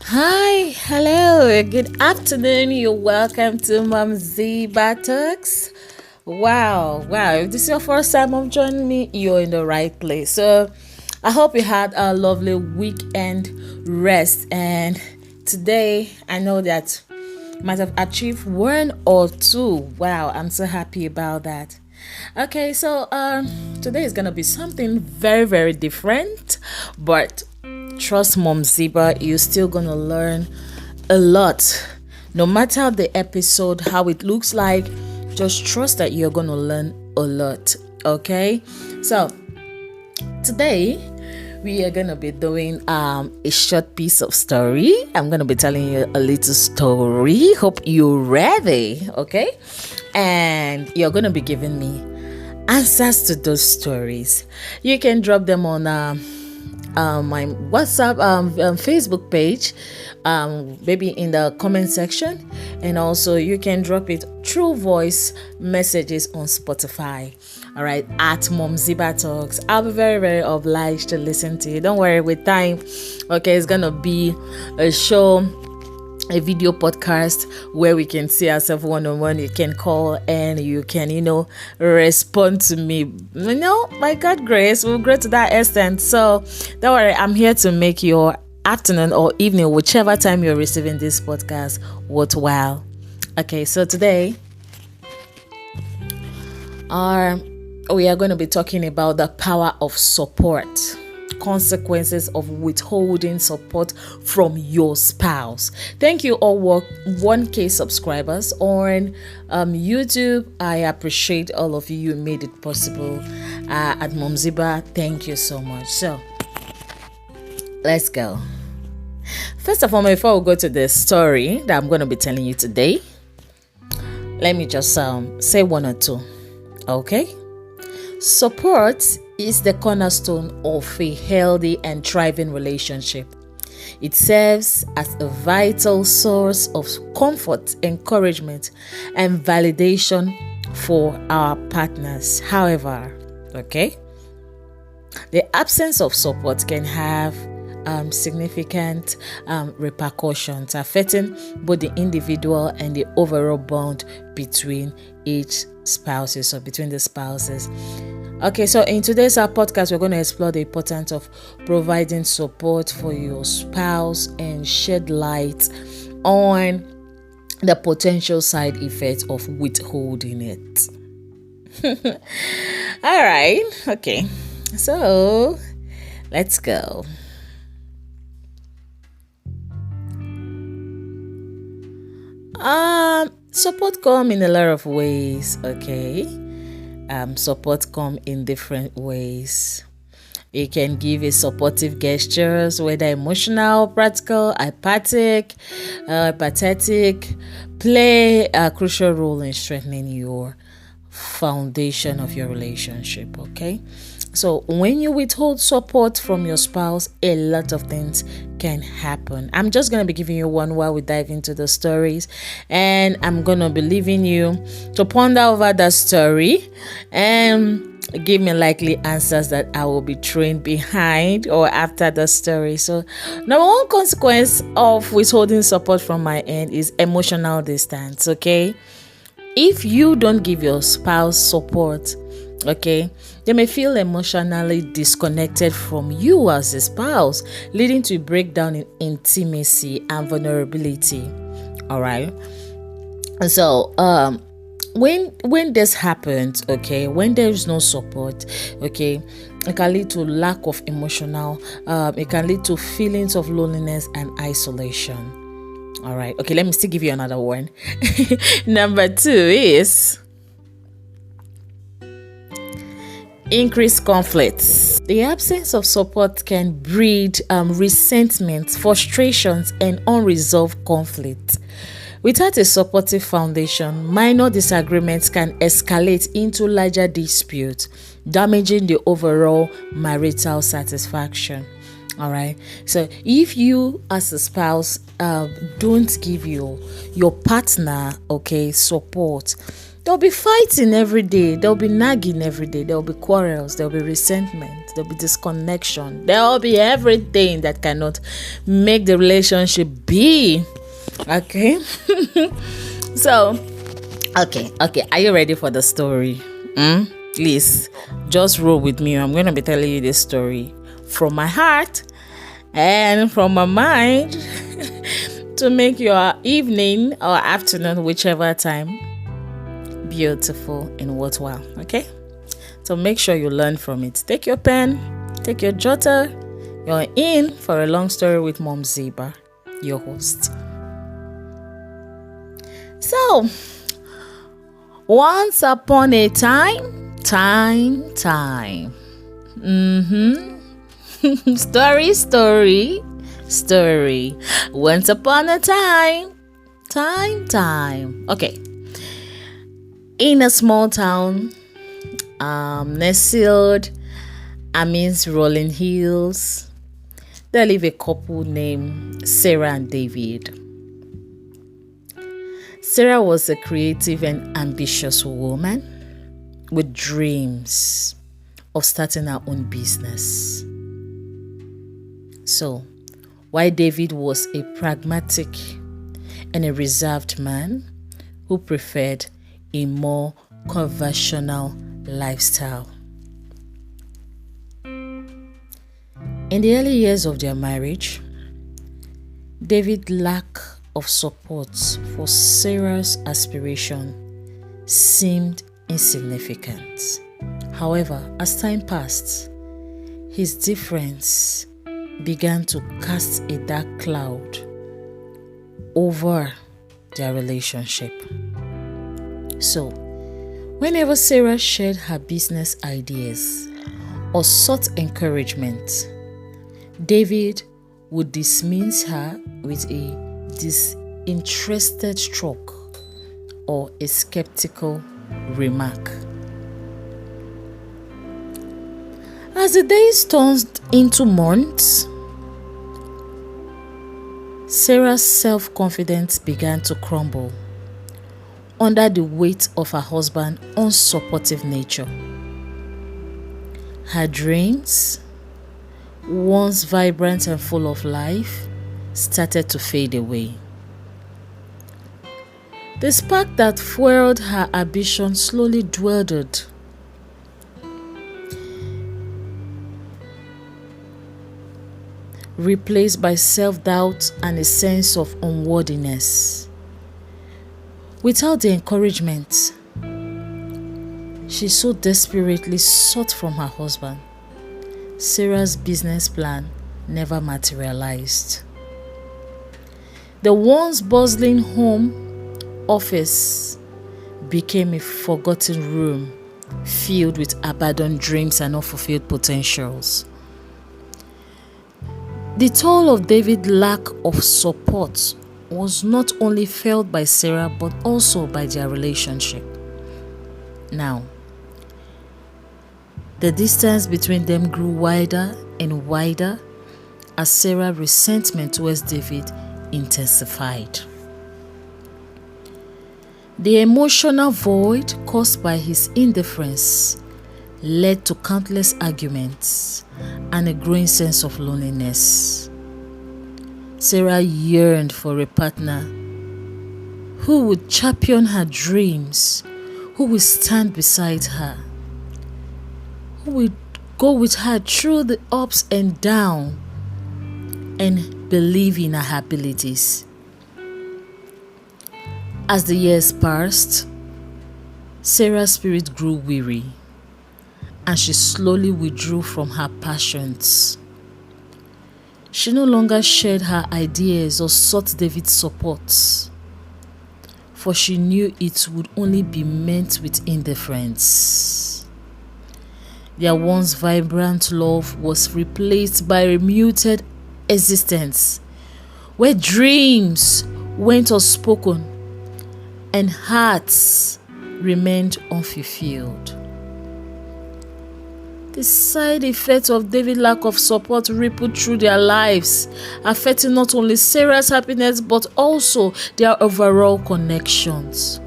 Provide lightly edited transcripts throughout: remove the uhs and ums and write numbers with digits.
Hi, hello, good afternoon. You're welcome to Mumzibah Talks. Wow. If this is your first time of joining me, you're in the right place. So, I hope you had a lovely weekend rest. And today, I know that you might have achieved one or two. Wow, I'm so happy about that. Okay, so today is gonna be something very different, but trust Mom Ziba, you're still gonna learn a lot. No matter the episode, how it looks like, just trust that you're gonna learn a lot. Okay, so today we are gonna be doing a short piece of story. I'm gonna be telling you a little story. Hope you're ready. Okay, and you're gonna be giving me answers to those stories. You can drop them on my WhatsApp Facebook page, maybe in the comment section, and also you can drop it through voice messages on Spotify. All right, at Mumzibah Talks. I'll be very obliged to listen to you. Don't worry, with time, okay, it's gonna be a show, a video podcast where we can see ourselves one-on-one. You can call and you can, respond to me. By God's grace, we'll grow to that extent. So don't worry, I'm here to make your afternoon or evening, whichever time you're receiving this podcast, worthwhile. Okay, so today we are going to be talking about the power of support. Consequences of withholding support from your spouse. Thank you all 1K subscribers on YouTube. I appreciate all of you. You made it possible at Mumzibah. Thank you so much. So let's go. First of all, before we go to the story that I'm going to be telling you today, let me just say one or two. Okay, support is the cornerstone of a healthy and thriving relationship. It serves as a vital source of comfort, encouragement, and validation for our partners. However, the absence of support can have significant repercussions affecting both the individual and the overall bond between between the spouses. Okay, so in today's podcast, we're going to explore the importance of providing support for your spouse and shed light on the potential side effects of withholding it. All right, okay, so let's go. Support come in a lot of ways, okay? Support come in different ways. You can give a supportive gestures, whether emotional, practical, empathic, pathetic, play a crucial role in strengthening your foundation of your relationship, okay? So when you withhold support from your spouse, a lot of things can happen. I'm just going to be giving you one while we dive into the stories, and I'm going to be leaving you to ponder over that story and give me likely answers that I will be trained behind or after the story. So number one consequence of withholding support from my end is emotional distance, okay? If you don't give your spouse support, okay, they may feel emotionally disconnected from you as a spouse, leading to a breakdown in intimacy and vulnerability. All right. And so, when this happens, okay, when there is no support, okay, it can lead to lack of emotional. It can lead to feelings of loneliness and isolation. All right. Okay, let me still give you another one. Number 2 is increased conflicts. The absence of support can breed resentment, frustrations, and unresolved conflict. Without a supportive foundation, minor disagreements can escalate into larger disputes, damaging the overall marital satisfaction. All right. So if you as a spouse don't give your partner, okay, support, There'll be fighting every day. There'll be nagging every day. There'll be quarrels. There'll be resentment. There'll be disconnection. There'll be everything that cannot make the relationship be. Okay? So, okay. Are you ready for the story? Please, just roll with me. I'm going to be telling you this story from my heart and from my mind to make your evening or afternoon, whichever time, beautiful and worthwhile. Okay, so make sure you learn from it. Take your pen, take your jotter. You're in for a long story with Mumzibah, your host. So, once upon a time. Story. Once upon a time. Okay. In a small town, nestled amidst rolling hills, there live a couple named Sarah and David. Sarah was a creative and ambitious woman with dreams of starting her own business. So, while David was a pragmatic and a reserved man who preferred a more conventional lifestyle. In the early years of their marriage, David's lack of support for Sarah's aspiration seemed insignificant. However, as time passed, his difference began to cast a dark cloud over their relationship. So, whenever Sarah shared her business ideas or sought encouragement, David would dismiss her with a disinterested stroke or a skeptical remark. As the days turned into months, Sarah's self-confidence began to crumble under the weight of her husband's unsupportive nature. Her dreams, once vibrant and full of life, started to fade away. The spark that fueled her ambition slowly dwindled. Replaced by self-doubt and a sense of unworthiness. Without the encouragement she so desperately sought from her husband, Sarah's business plan never materialized. The once bustling home office became a forgotten room filled with abandoned dreams and unfulfilled potentials. The toll of David's lack of support was not only felt by Sarah but also by their relationship. Now, the distance between them grew wider and wider as Sarah's resentment towards David intensified. The emotional void caused by his indifference led to countless arguments and a growing sense of loneliness. Sarah yearned for a partner who would champion her dreams, who would stand beside her, who would go with her through the ups and downs and believe in her abilities. As the years passed, Sarah's spirit grew weary, and she slowly withdrew from her passions. She no longer shared her ideas or sought David's support, for she knew it would only be met with indifference. Their once vibrant love was replaced by a muted existence, where dreams went unspoken and hearts remained unfulfilled. The side effects of David's lack of support rippled through their lives, affecting not only Sarah's happiness but also their overall connections.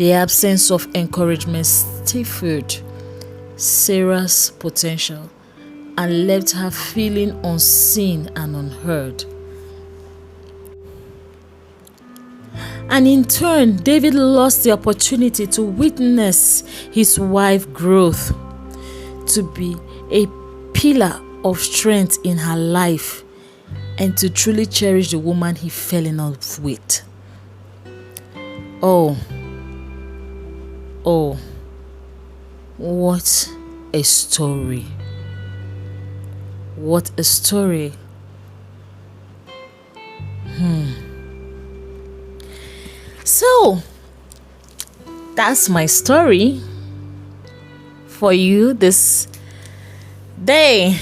The absence of encouragement stifled Sarah's potential and left her feeling unseen and unheard. And in turn, David lost the opportunity to witness his wife's growth, to be a pillar of strength in her life, and to truly cherish the woman he fell in love with. Oh, what a story. What a story. So, that's my story for you this day.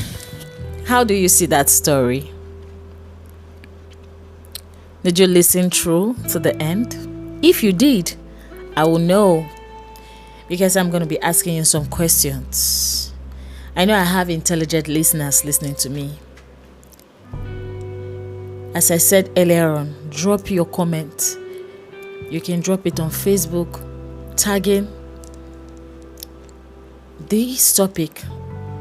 How do you see that story? Did you listen through to the end? If you did, I will know, because I'm going to be asking you some questions. I know I have intelligent listeners listening to me. As I said earlier on, drop your comment. You can drop it on Facebook, tagging this topic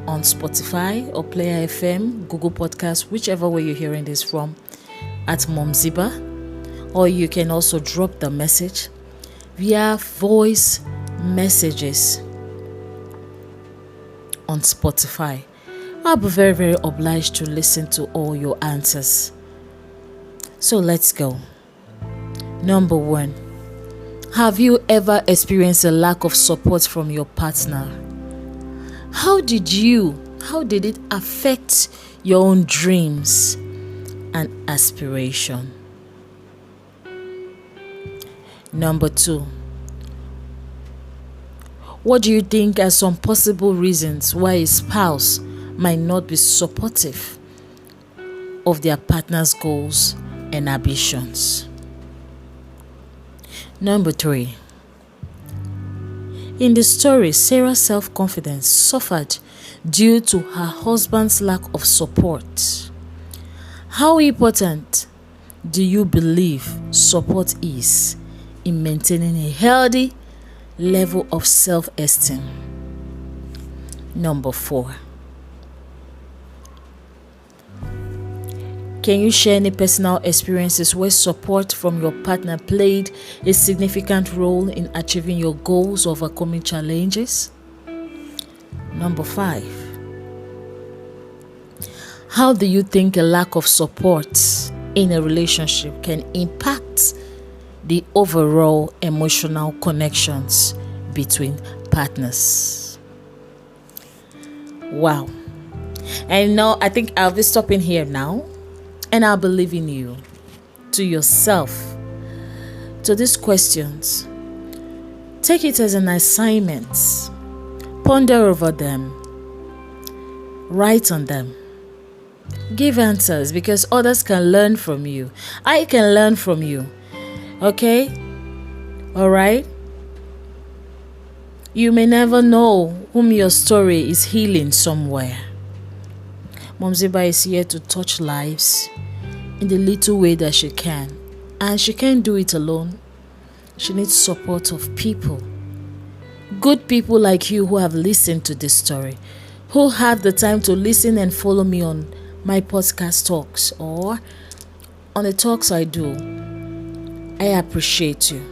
on Spotify or Player FM, Google Podcasts, whichever way you're hearing this from, at Mumzibah. Or you can also drop the message via voice messages on Spotify. I'll be very, very obliged to listen to all your answers. So let's go. Number 1, have you ever experienced a lack of support from your partner? How did it affect your own dreams and aspiration? Number 2, what do you think are some possible reasons why a spouse might not be supportive of their partner's goals and ambitions? Number 3, in the story, Sarah's self-confidence suffered due to her husband's lack of support. How important do you believe support is in maintaining a healthy level of self-esteem? Number 4, can you share any personal experiences where support from your partner played a significant role in achieving your goals or overcoming challenges? Number 5, how do you think a lack of support in a relationship can impact the overall emotional connections between partners? Wow. And now I think I'll be stopping here now. And I'll be leaving you to yourself, to these questions. Take it as an assignment. Ponder over them. Write on them. Give answers, because others can learn from you. I can learn from you. Okay? Alright? You may never know whom your story is healing somewhere. Mumzibah is here to touch lives in the little way that she can. And she can't do it alone. She needs support of people. Good people like you who have listened to this story, who have the time to listen and follow me on my podcast talks or on the talks I do. I appreciate you.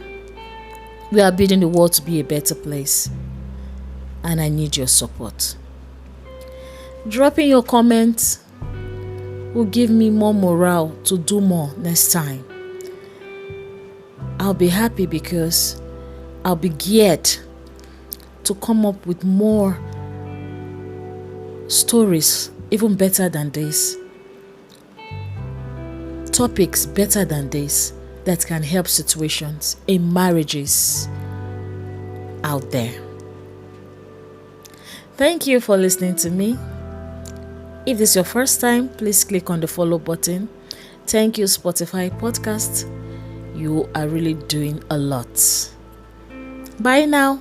We are building the world to be a better place. And I need your support. Dropping your comments will give me more morale to do more next time. I'll be happy because I'll be geared to come up with more stories even better than this, topics better than this that can help situations in marriages out there. Thank you for listening to me. If this is your first time, please click on the follow button. Thank you, Spotify podcast. You are really doing a lot. Bye now.